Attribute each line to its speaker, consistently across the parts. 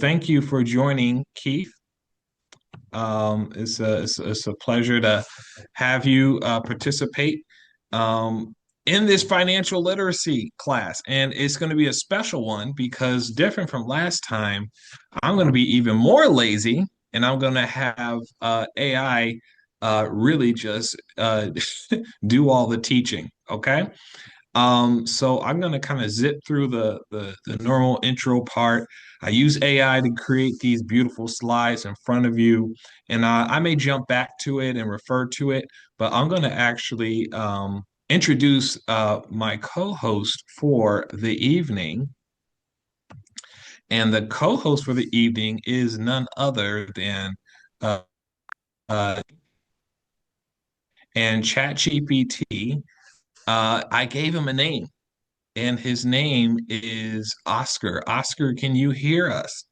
Speaker 1: thank you for joining, Keith. It's a pleasure to have you participate in this financial literacy class. And it's going to be a special one because different from last time, I'm going to be even more lazy and I'm going to have AI really just do all the teaching. Okay. So I'm gonna kind of zip through the normal intro part. I use AI to create these beautiful slides in front of you, and I may jump back to it and refer to it, but I'm gonna actually introduce my co-host for the evening. And the co-host for the evening is none other than uh, uh, and ChatGPT. I gave him a name. And his name is Oscar. Oscar, can you hear us?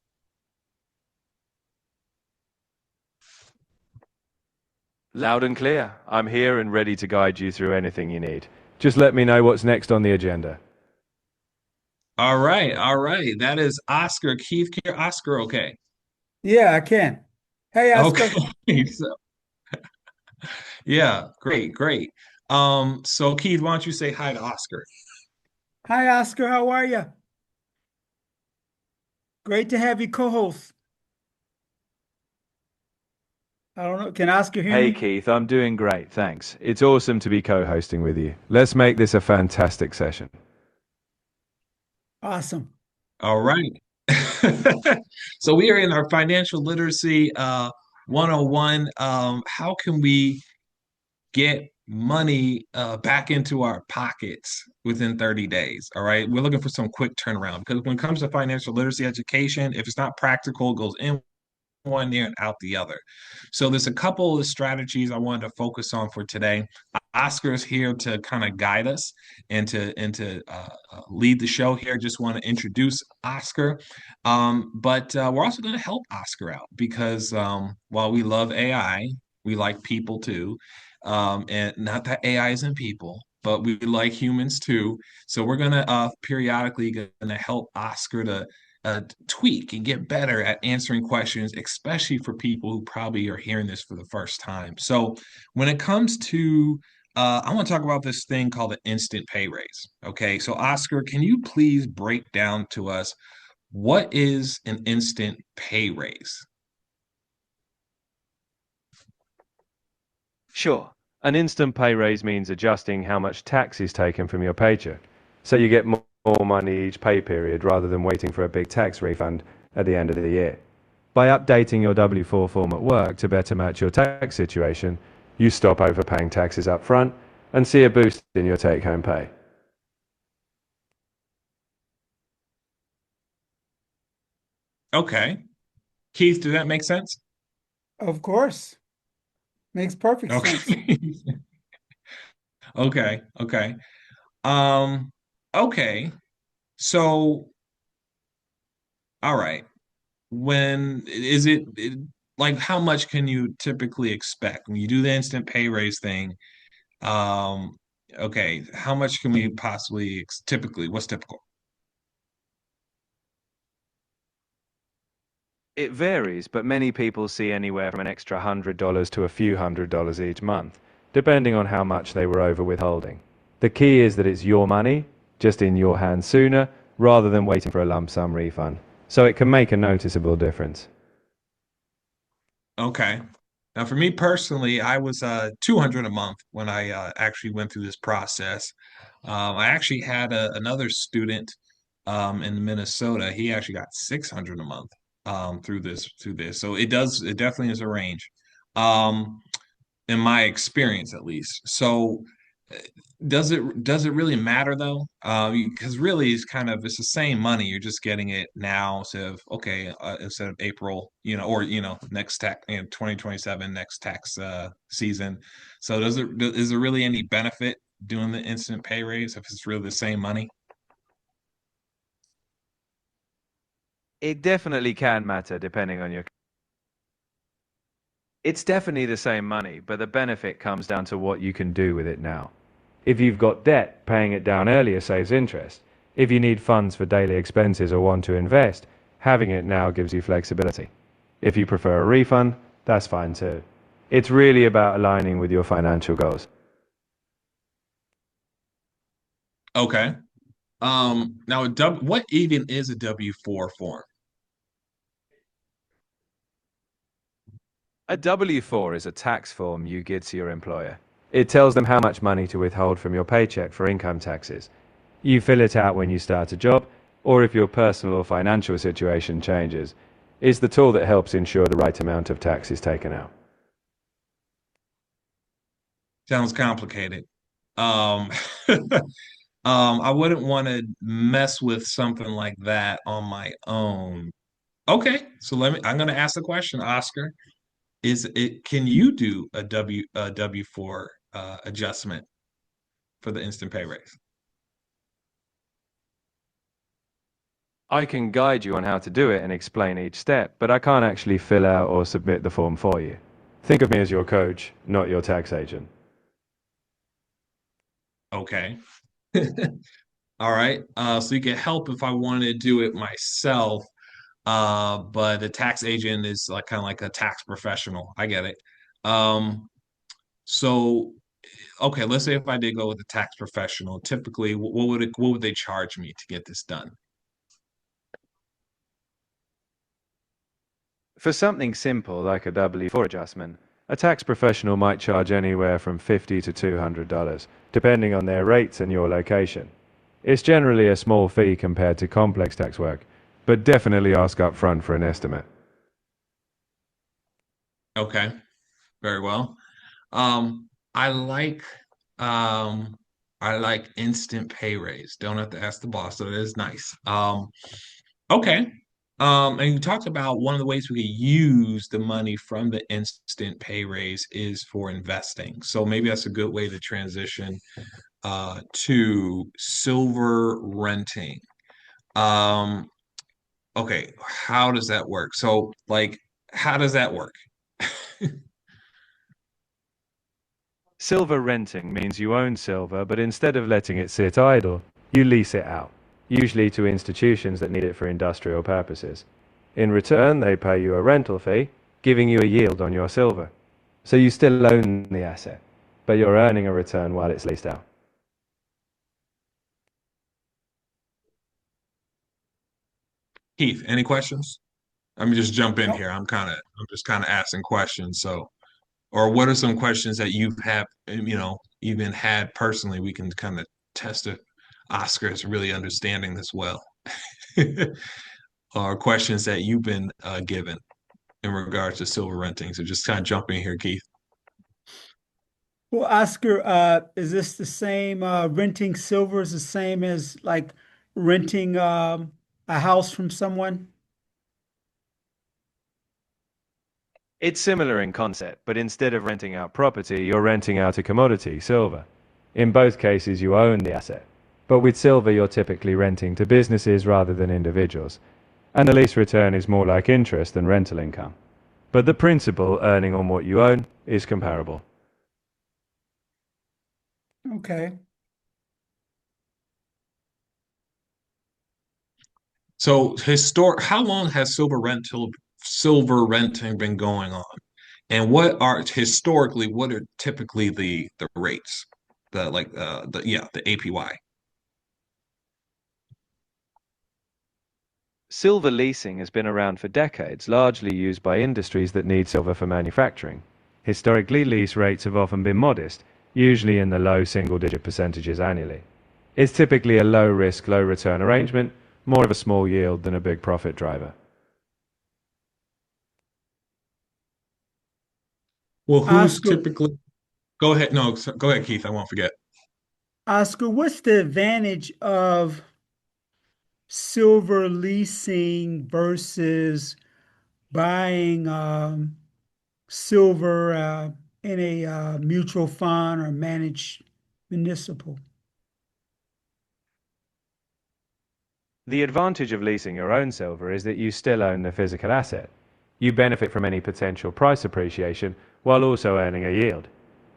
Speaker 2: Loud and clear. I'm here and ready to guide you through anything you need. Just let me know what's next on the agenda.
Speaker 1: All right, all right. That is Oscar. Keith, can you hear Oscar okay?
Speaker 3: Yeah, I can. Hey, Oscar.
Speaker 1: Okay. So, yeah, great, great. So Keith, why don't you say hi to Oscar?
Speaker 3: Hi, Oscar. How are you? Great to have you co-host. I don't know. Can Oscar hear
Speaker 2: Hey
Speaker 3: me?
Speaker 2: Keith, I'm doing great, thanks. It's awesome to be co-hosting with you. Let's make this a fantastic session.
Speaker 3: Awesome.
Speaker 1: All right. So we are in our financial literacy 101. How can we get money back into our pockets within 30 days? All right. We're looking for some quick turnaround because when it comes to financial literacy education, if it's not practical, it goes in one ear and out the other. So there's a couple of strategies I wanted to focus on for today. Oscar's here to kind of guide us and to lead the show here. Just want to introduce Oscar, but we're also going to help Oscar out because while we love AI, we like people too, and not that AI isn't people. But we like humans too, so we're gonna periodically gonna help Oscar to tweak and get better at answering questions, especially for people who probably are hearing this for the first time. So, when it comes to, I want to talk about this thing called the instant pay raise. Okay, so Oscar, can you please break down to us what is an instant pay raise?
Speaker 2: Sure. An instant pay raise means adjusting how much tax is taken from your paycheck, so you get more money each pay period rather than waiting for a big tax refund at the end of the year. By updating your W-4 form at work to better match your tax situation, you stop overpaying taxes up front and see a boost in your take-home pay.
Speaker 1: Okay, Keith, does that make sense?
Speaker 3: Of course. Makes perfect sense.
Speaker 1: Okay, okay, okay. Um, okay. So, all right. When is it like how much can you typically expect when you do the instant pay raise thing? Um, okay, how much can we possibly typically? What's typical?
Speaker 2: It varies, but many people see anywhere from an extra $100 to a few $100s each month, depending on how much they were over withholding. The key is that it's your money, just in your hands sooner, rather than waiting for a lump sum refund. So it can make a noticeable difference.
Speaker 1: Okay. Now, for me personally, I was 200 a month when I actually went through this process. I actually had another student in Minnesota. He actually got 600 a month through this. So it definitely is a range. Um, in my experience at least. So does it really matter though? Because really it's the same money. You're just getting it now instead of April, or next tax 2027 next tax season. So is there really any benefit doing the instant pay raise if it's really the same money?
Speaker 2: It definitely can matter depending on your. It's definitely the same money, but the benefit comes down to what you can do with it now. If you've got debt, paying it down earlier saves interest. If you need funds for daily expenses or want to invest, Having it now gives you flexibility. If you prefer a refund, that's fine too. It's really about aligning with your financial goals.
Speaker 1: Okay. Now what even is a W-4 form?
Speaker 2: A W-4 is a tax form you give to your employer. It tells them how much money to withhold from your paycheck for income taxes. You fill it out when you start a job, or if your personal or financial situation changes. It's the tool that helps ensure the right amount of tax is taken out.
Speaker 1: Sounds complicated. Um, I wouldn't want to mess with something like that on my own. Okay, so I'm gonna ask the question, Oscar. Can you do a W-4 adjustment for the instant pay raise?
Speaker 2: I can guide you on how to do it and explain each step, but I can't actually fill out or submit the form for you. Think of me as your coach, not your tax agent.
Speaker 1: Okay. All right. So you can help if I want to do it myself. But the tax agent is like kind of like a tax professional. I get it. Um, so okay, let's say if I did go with a tax professional, typically what would they charge me to get this done?
Speaker 2: For something simple like a W-4 adjustment, a tax professional might charge anywhere from $50 to $200, depending on their rates and your location. It's generally a small fee compared to complex tax work, but definitely ask up front for an estimate.
Speaker 1: Okay, very well. I like um I like instant pay raise. Don't have to ask the boss, so that is nice. Okay. And you talked about one of the ways we could use the money from the instant pay raise is for investing. So maybe that's a good way to transition to silver renting. Um, okay, how does that work? So, like, how does that work?
Speaker 2: Silver renting means you own silver, but instead of letting it sit idle, you lease it out, usually to institutions that need it for industrial purposes. In return, they pay you a rental fee, giving you a yield on your silver. So you still own the asset, but you're earning a return while it's leased out.
Speaker 1: Keith, any questions? Let me just jump in
Speaker 3: No,
Speaker 1: here. I'm just kind of asking questions. So, or what are some questions that you've had, even had personally? We can kind of test if Oscar is really understanding this well. Or questions that you've been given in regards to silver renting. So just kind of jump in here, Keith.
Speaker 3: well, Oscar, is this the same, renting silver is the same as like renting a house from someone?
Speaker 2: It's similar in concept, but instead of renting out property, you're renting out a commodity, silver. In both cases, you own the asset. But with silver, you're typically renting to businesses rather than individuals. And the lease return is more like interest than rental income. But the principal, earning on what you own, is comparable.
Speaker 3: Okay.
Speaker 1: So how long has silver renting been going on? And what are typically the rates? The APY.
Speaker 2: Silver leasing has been around for decades, largely used by industries that need silver for manufacturing. Historically, lease rates have often been modest, usually in the low single-digit percentages annually. It's typically a low-risk, low-return arrangement, more of a small yield than a big profit driver.
Speaker 1: Well, who's
Speaker 3: Oscar,
Speaker 1: typically go ahead. No, go ahead, Keith. I won't forget.
Speaker 3: Oscar, what's the advantage of silver leasing versus buying silver in a mutual fund or managed municipal?
Speaker 2: The advantage of leasing your own silver is that you still own the physical asset. You benefit from any potential price appreciation while also earning a yield.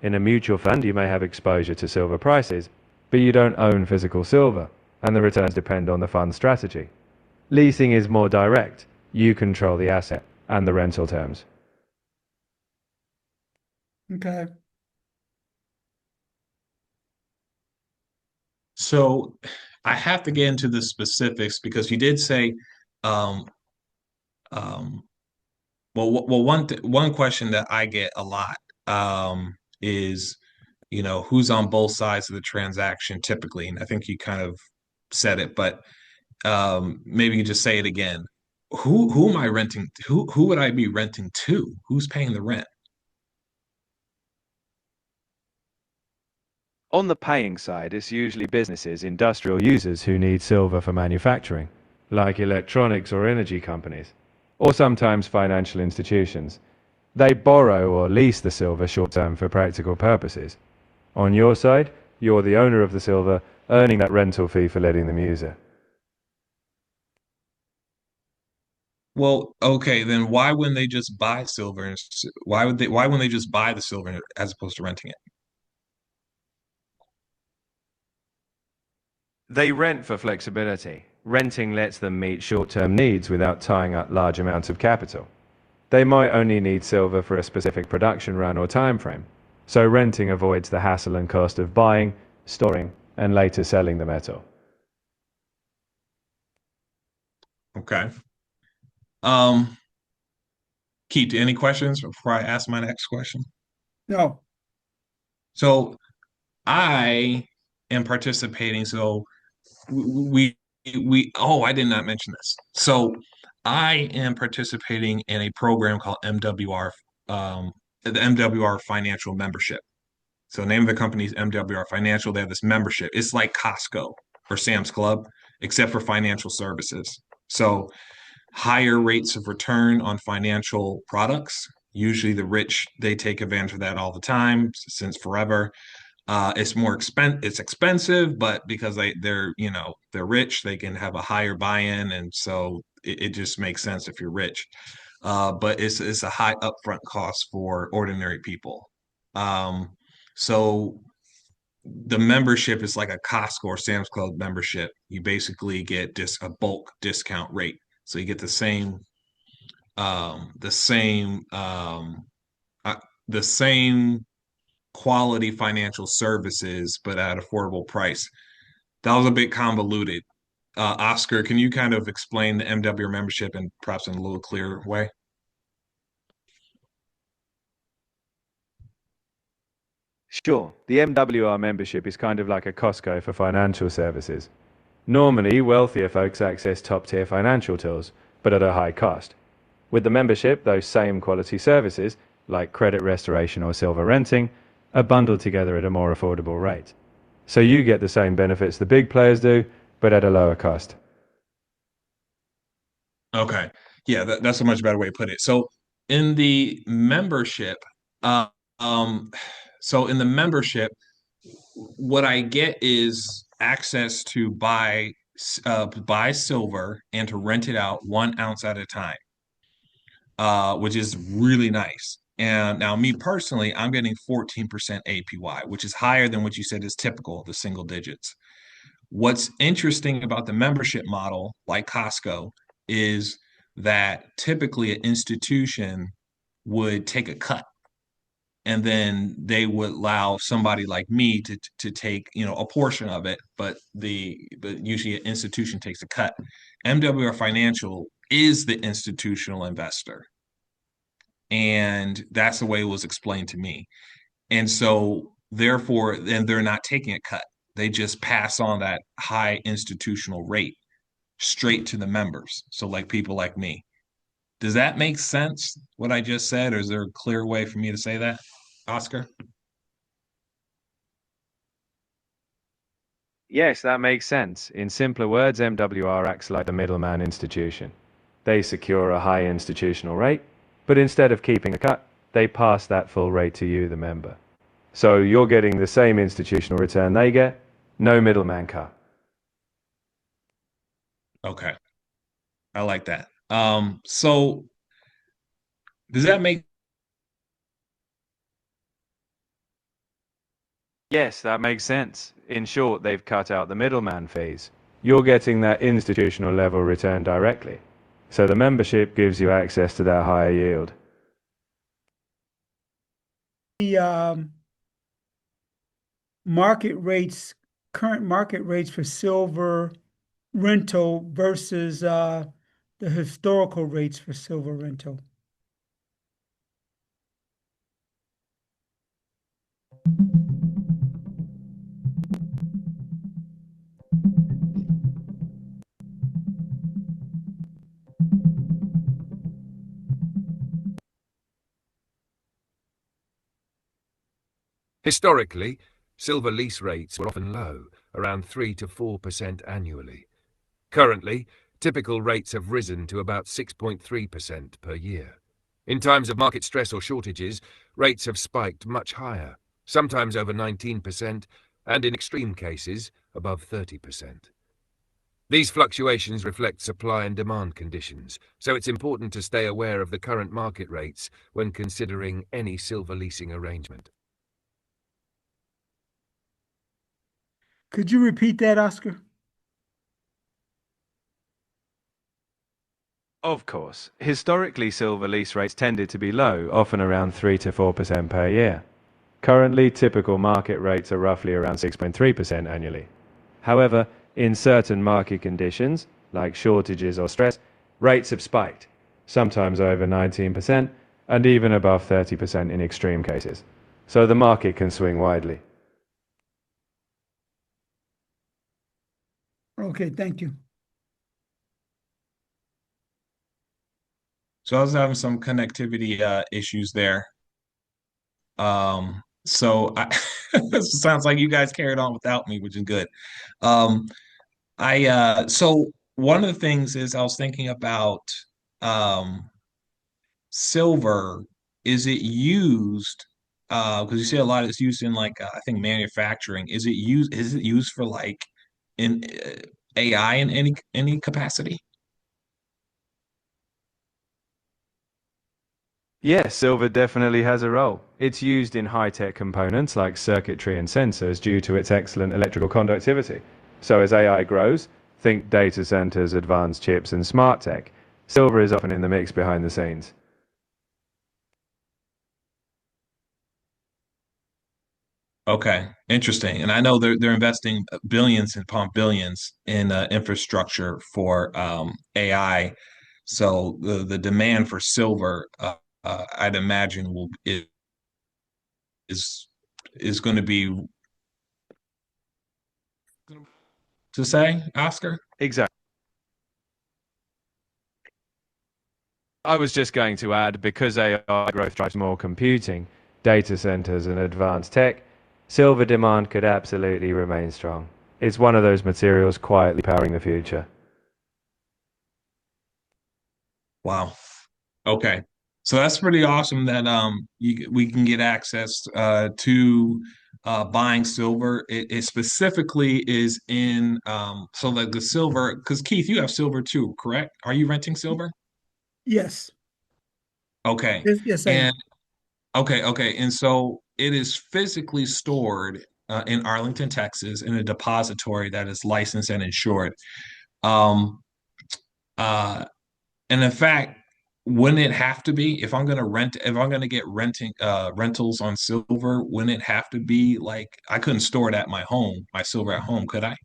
Speaker 2: In a mutual fund, you may have exposure to silver prices, but you don't own physical silver, and the returns depend on the fund's strategy. Leasing is more direct. You control the asset and the rental terms.
Speaker 3: Okay.
Speaker 1: So I have to get into the specifics because you did say, um, um, one question that I get a lot is, who's on both sides of the transaction typically, and I think you kind of said it, but maybe you just say it again. Who am I renting? Who would I be renting to? Who's paying the rent?
Speaker 2: On the paying side, it's usually businesses, industrial users who need silver for manufacturing, like electronics or energy companies, or sometimes financial institutions. They borrow or lease the silver short term for practical purposes. On your side, you're the owner of the silver, earning that rental fee for letting them use it.
Speaker 1: Well, okay, then why wouldn't they just buy silver? Why wouldn't they just buy the silver as opposed to renting it?
Speaker 2: They rent for flexibility. Renting lets them meet short term needs without tying up large amounts of capital. They might only need silver for a specific production run or time frame, so renting avoids the hassle and cost of buying, storing, and later selling the metal.
Speaker 1: Okay. Um, Keith, any questions before I ask my next question?
Speaker 3: No.
Speaker 1: So I am participating. So we I did not mention this. So I am participating in a program called MWR, the MWR Financial Membership. So the name of the company is MWR Financial. They have this membership. It's like Costco or Sam's Club, except for financial services. So higher rates of return on financial products. Usually the rich, they take advantage of that all the time since forever. It's expensive, but because they're rich, they can have a higher buy-in, and so it just makes sense if you're rich. But it's a high upfront cost for ordinary people. Um, so the membership is like a Costco or Sam's Club membership. You basically get a bulk discount rate. So you get the same uh, the same quality financial services, but at affordable price. That was a bit convoluted. Oscar, can you kind of explain the MW membership and perhaps in a little clearer way?
Speaker 2: Sure, the MWR membership is kind of like a Costco for financial services. Normally, wealthier folks access top tier financial tools, but at a high cost. With the membership, those same quality services, like credit restoration or silver renting, are bundled together at a more affordable rate. So you get the same benefits the big players do, but at a lower cost.
Speaker 1: Okay. Yeah, that's a much better way to put it. So in the membership, uh, um, in the membership, what I get is access to buy silver and to rent it out 1 ounce at a time, which is really nice. And now, me personally, I'm getting 14% APY, which is higher than what you said is typical, the single digits. What's interesting about the membership model, like Costco, is that typically an institution would take a cut and then they would allow somebody like me to take a portion of it, but usually an institution takes a cut. MWR Financial is the institutional investor, and that's the way it was explained to me. And so therefore, then they're not taking a cut. They just pass on that high institutional rate straight to the members. So like people like me. Does that make sense, what I just said, or is there a clear way for me to say that, Oscar?
Speaker 2: Yes, that makes sense. In simpler words, MWR acts like the middleman institution. They secure a high institutional rate, but instead of keeping a cut, they pass that full rate to you, the member. So you're getting the same institutional return they get, no middleman cut.
Speaker 1: Okay. I like that. So does that make
Speaker 2: Yes, that makes sense. In short, they've cut out the middleman fees. you're getting that institutional level return directly. So the membership gives you access to that higher yield.
Speaker 3: The market rates, current market rates for silver rental versus the historical rates for silver rental.
Speaker 4: Historically, silver lease rates were often low, around 3 to 4% annually. Currently, typical rates have risen to about 6.3% per year. In times of market stress or shortages, rates have spiked much higher, sometimes over 19%, and in extreme cases, above 30%. These fluctuations reflect supply and demand conditions, so it's important to stay aware of the current market rates when considering any silver leasing arrangement.
Speaker 3: Could you repeat that, Oscar?
Speaker 2: Of course, historically silver lease rates tended to be low, often around 3 to 4% per year. Currently, typical market rates are roughly around 6.3% annually. However, in certain market conditions, like shortages or stress, rates have spiked, sometimes over 19% and even above 30% in extreme cases. So the market can swing widely.
Speaker 3: Okay, thank you.
Speaker 1: So I was having some connectivity issues there. So it sounds like you guys carried on without me, which is good. Um, so one of the things is I was thinking about um silver. Is it used because you see a lot it's used in like I think manufacturing. Is it used for like in AI in any capacity?
Speaker 2: Yes, silver definitely has a role. It's used in high-tech components like circuitry and sensors due to its excellent electrical conductivity. So as AI grows, think data centers, advanced chips, and smart tech, silver is often in the mix behind the scenes.
Speaker 1: Okay, interesting. And I know they're investing billions and upon billions in infrastructure for AI. So the demand for silver, I'd imagine, is is going to be to say, Oscar.
Speaker 2: Exactly. I was just going to add, because AI growth drives more computing, data centers, and advanced tech, silver demand could absolutely remain strong. It's one of those materials quietly powering the future.
Speaker 1: Wow. Okay. So that's pretty awesome that we can get access to buying silver. It specifically is in so like the silver because Keith, you have silver too, correct? Are you renting silver?
Speaker 3: Yes,
Speaker 1: Okay.
Speaker 3: yes, yes, I
Speaker 1: And
Speaker 3: am.
Speaker 1: okay. And so it is physically stored in Arlington, Texas, in a depository that is licensed and insured. Um, uh, And in fact, wouldn't it have to be if I'm gonna get renting rentals on silver, wouldn't it have to be like I couldn't store it at my home, my silver at home, could I?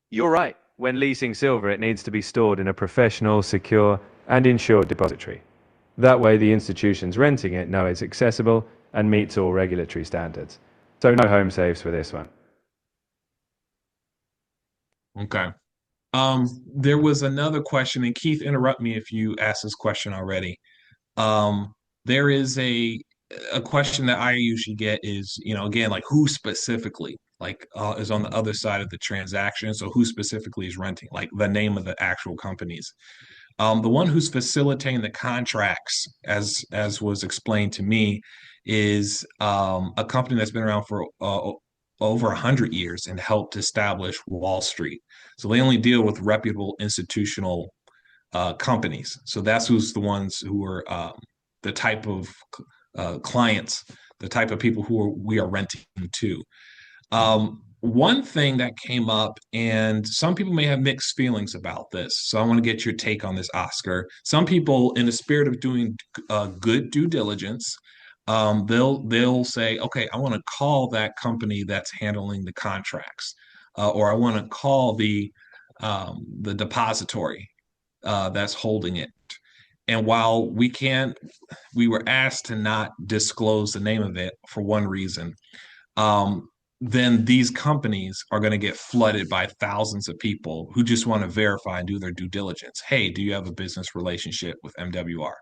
Speaker 2: You're right. When leasing silver, it needs to be stored in a professional, secure, and insured depository. That way, the institutions renting it know it's accessible and meets all regulatory standards. So, no home safes for this one.
Speaker 1: Okay. There was another question, and Keith, interrupt me if you asked this question already. There is a question that I usually get is, again, like who specifically, like, is on the other side of the transaction. So who specifically is renting, like the name of the actual companies. The one who's facilitating the contracts, as was explained to me, is a company that's been around for over 100 years and helped establish Wall Street. So they only deal with reputable institutional companies. So that's who's the ones who are the type of clients the type of people we are renting to. One thing that came up, and some people may have mixed feelings about this, so I want to get your take on this, Oscar. Some people, in the spirit of doing good due diligence, they'll say, okay, I want to call that company that's handling the contracts, or I want to call the depository that's holding it. And while we were asked to not disclose the name of it for one reason. Then these companies are going to get flooded by thousands of people who just want to verify and do their due diligence. Hey, do you have a business relationship with MWR?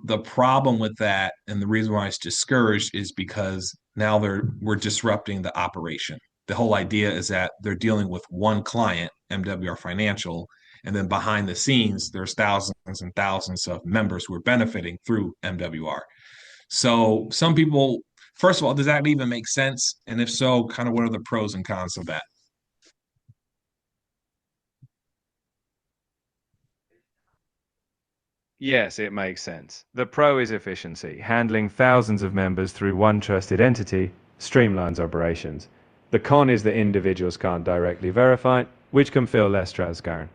Speaker 1: The problem with that, and the reason why it's discouraged, is because now we're disrupting the operation. The whole idea is that they're dealing with one client, MWR Financial, and then behind the scenes, there's thousands and thousands of members who are benefiting through MWR. So some people, first of all, does that even make sense? And if so, kind of what are the pros and cons of that?
Speaker 2: Yes, it makes sense. The pro is efficiency. Handling thousands of members through one trusted entity streamlines operations. The con is that individuals can't directly verify, which can feel less transparent.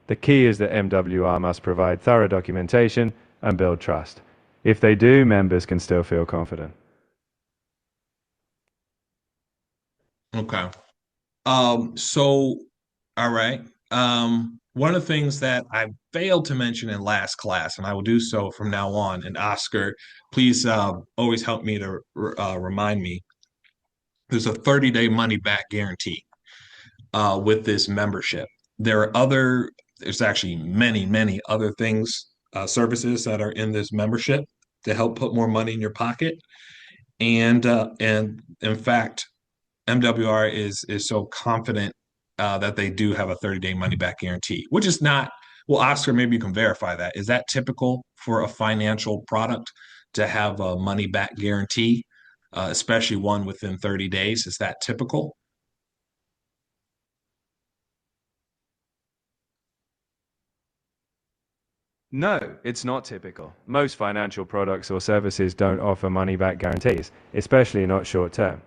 Speaker 2: The key is that MWR must provide thorough documentation and build trust. If they do, members can still feel confident.
Speaker 1: Okay. So, all right. One of the things that I failed to mention in last class, and I will do so from now on, and Oscar, please always help me to remind me, there's a 30-day money back guarantee with this membership. There's actually many, many other things, services that are in this membership to help put more money in your pocket. And in fact, MWR is so confident that they do have a 30-day money back guarantee, which is not, well, Oscar, maybe you can verify that. Is that typical for a financial product to have a money back guarantee, especially one within 30 days? Is that typical?
Speaker 2: No, it's not typical. Most financial products or services don't offer money-back guarantees, especially not short-term.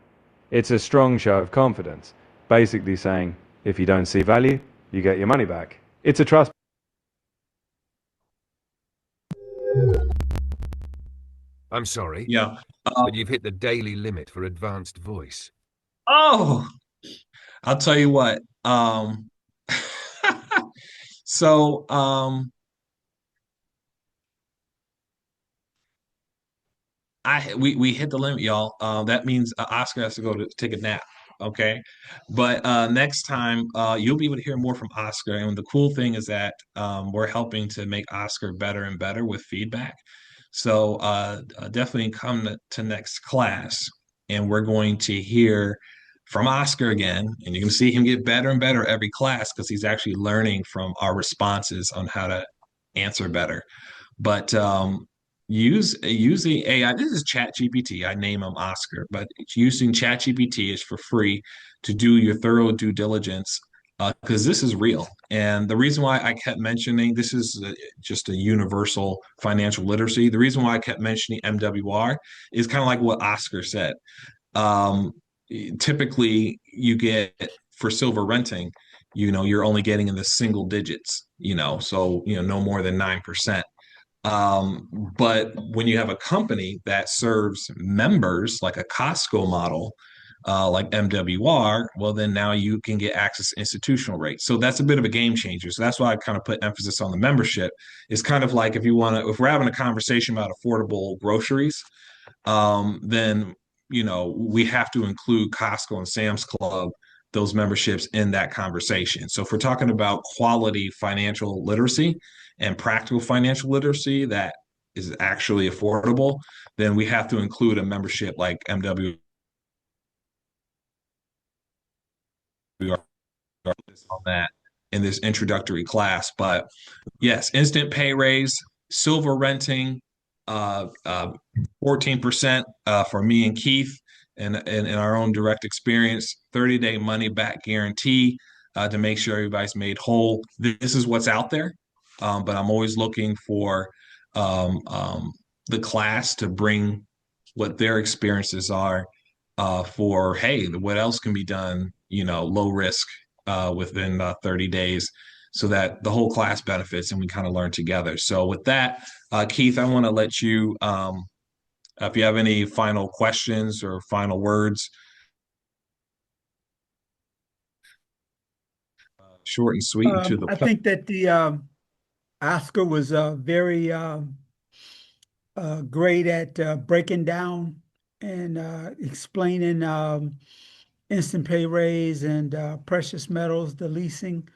Speaker 2: It's a strong show of confidence, basically saying, if you don't see value, you get your money back. It's a trust.
Speaker 4: I'm sorry,
Speaker 1: Yeah.
Speaker 4: but you've hit the daily limit for advanced voice.
Speaker 1: Oh, I'll tell you what. So, we hit the limit, y'all. That means Oscar has to go to take a nap. Okay, but next time you'll be able to hear more from Oscar. And the cool thing is that we're helping to make Oscar better and better with feedback. So definitely come to next class, and we're going to hear from Oscar again, and you're going to see him get better and better every class because he's actually learning from our responses on how to answer better. But using AI, this is Chat GPT. I name him Oscar, but using Chat GPT is for free to do your thorough due diligence because this is real. And the reason why I kept mentioning this is just a universal financial literacy. The reason why I kept mentioning MWR is kind of like what Oscar said. Um, Typically, you get for silver renting, you're only getting in the single digits, so no more than 9%. But when you have a company that serves members like a Costco model, like MWR, well, then now you can get access to institutional rates. So that's a bit of a game changer. So that's why I kind of put emphasis on the membership. It's kind of like if we're having a conversation about affordable groceries, then, we have to include Costco and Sam's Club, those memberships in that conversation. So if we're talking about quality financial literacy and practical financial literacy that is actually affordable, then we have to include a membership like MWR on that in this introductory class. But yes, instant pay raise, silver renting, 14% for me and Keith, and in our own direct experience, 30-day money back guarantee to make sure everybody's made whole. This is what's out there, but I'm always looking for the class to bring what their experiences are for, hey, what else can be done, low risk within 30 days so that the whole class benefits and we kind of learn together. So with that, Keith, I want to let you, if you have any final questions or final words, short and sweet and to the
Speaker 3: I
Speaker 1: point.
Speaker 3: think that the Oscar was very great at breaking down and explaining instant pay raise and precious metals, the leasing,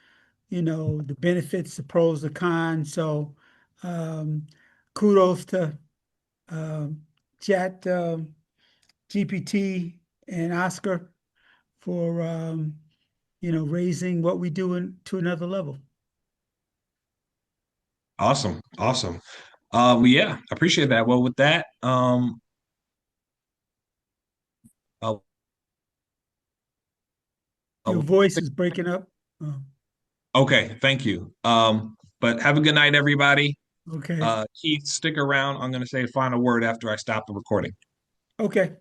Speaker 3: the benefits, the pros, the cons. So um, kudos to um Chat GPT and Oscar for raising what we do to another level.
Speaker 1: Awesome. Awesome. Well, yeah, appreciate that. Well, with that, uh,
Speaker 3: Your voice is breaking up. Oh,
Speaker 1: okay, thank you. But have a good night, everybody.
Speaker 3: okay.
Speaker 1: Keith, stick around. I'm going to say a final word after I stop the recording.
Speaker 3: Okay.